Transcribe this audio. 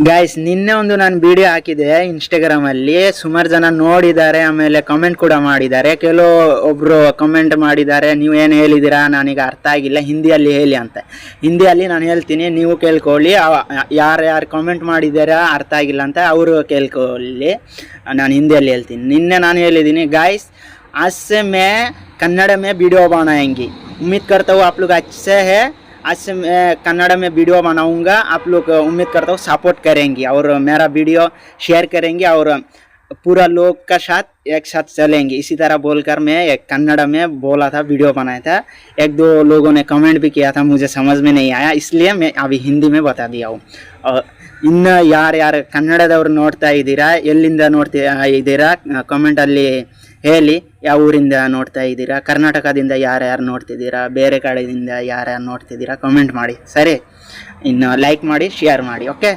Guys ನಿನ್ನೆ ಒಂದು ನಾನು ವಿಡಿಯೋ ಹಾಕಿದೆ ಇನ್ಸ್ಟಾಗ್ರಾಮ್ ಅಲ್ಲಿ, ಸುಮಾರು ಜನ ನೋಡಿದ್ದಾರೆ, ಆಮೇಲೆ ಕಮೆಂಟ್ ಕೂಡ ಮಾಡಿದ್ದಾರೆ. ಒಬ್ರು ಕಮೆಂಟ್ ಮಾಡಿದ್ದಾರೆ, ನೀವು ಏನು ಹೇಳಿದ್ದೀರಾ ನನಗೆ ಅರ್ಥ ಆಗಿಲ್ಲ, ಹಿಂದಿಯಲ್ಲಿ ಹೇಳಿ ಅಂತ. ಹಿಂದಿಯಲ್ಲಿ ನಾನು ಹೇಳ್ತೀನಿ, ನೀವು ಕೇಳ್ಕೊಳ್ಳಿ. ಯಾರ್ಯಾರು ಕಮೆಂಟ್ ಮಾಡಿದಾರ ಅರ್ಥ ಆಗಿಲ್ಲ ಅಂತ ಅವರು ಕೇಳ್ಕೊಳ್ಳಿ, ನಾನು ಹಿಂದಿಯಲ್ಲಿ ಹೇಳ್ತೀನಿ. ನಿನ್ನೆ ನಾನು ಹೇಳಿದ್ದೀನಿ गाइस, आज से मैं कन्नड़ में वीडियो बनाएंगी, उम्मीद करता हूँ आप लोग अच्छे हैं। आज से मैं कन्नड़ में वीडियो बनाऊंगा, आप लोग उम्मीद करता हूँ सपोर्ट करेंगे और मेरा वीडियो शेयर करेंगे और पूरा लोग का साथ एक साथ चलेंगे। इसी तरह बोलकर मैं एक कन्नड़ में बोला था, वीडियो बनाया था। एक दो लोगों ने कमेंट भी किया था, मुझे समझ में नहीं आया, इसलिए मैं अभी हिंदी में बता दिया हूँ। ಇನ್ನು ಯಾರ್ಯಾರು ಕನ್ನಡದವ್ರು ನೋಡ್ತಾ ಇದ್ದೀರಾ, ಎಲ್ಲಿಂದ ನೋಡ್ತಾ ಇದ್ದೀರಾ ಕಮೆಂಟಲ್ಲಿ ಹೇಳಿ. ಯಾವ ಊರಿಂದ ನೋಡ್ತಾ ಇದ್ದೀರಾ, ಕರ್ನಾಟಕದಿಂದ ಯಾರ್ಯಾರು ನೋಡ್ತಿದ್ದೀರಾ, ಬೇರೆ ಕಡೆಯಿಂದ ಯಾರ್ಯಾರು ನೋಡ್ತಿದ್ದೀರಾ ಕಮೆಂಟ್ ಮಾಡಿ, ಸರಿ. ಇನ್ನು ಲೈಕ್ ಮಾಡಿ, ಶೇರ್ ಮಾಡಿ, ಓಕೆ.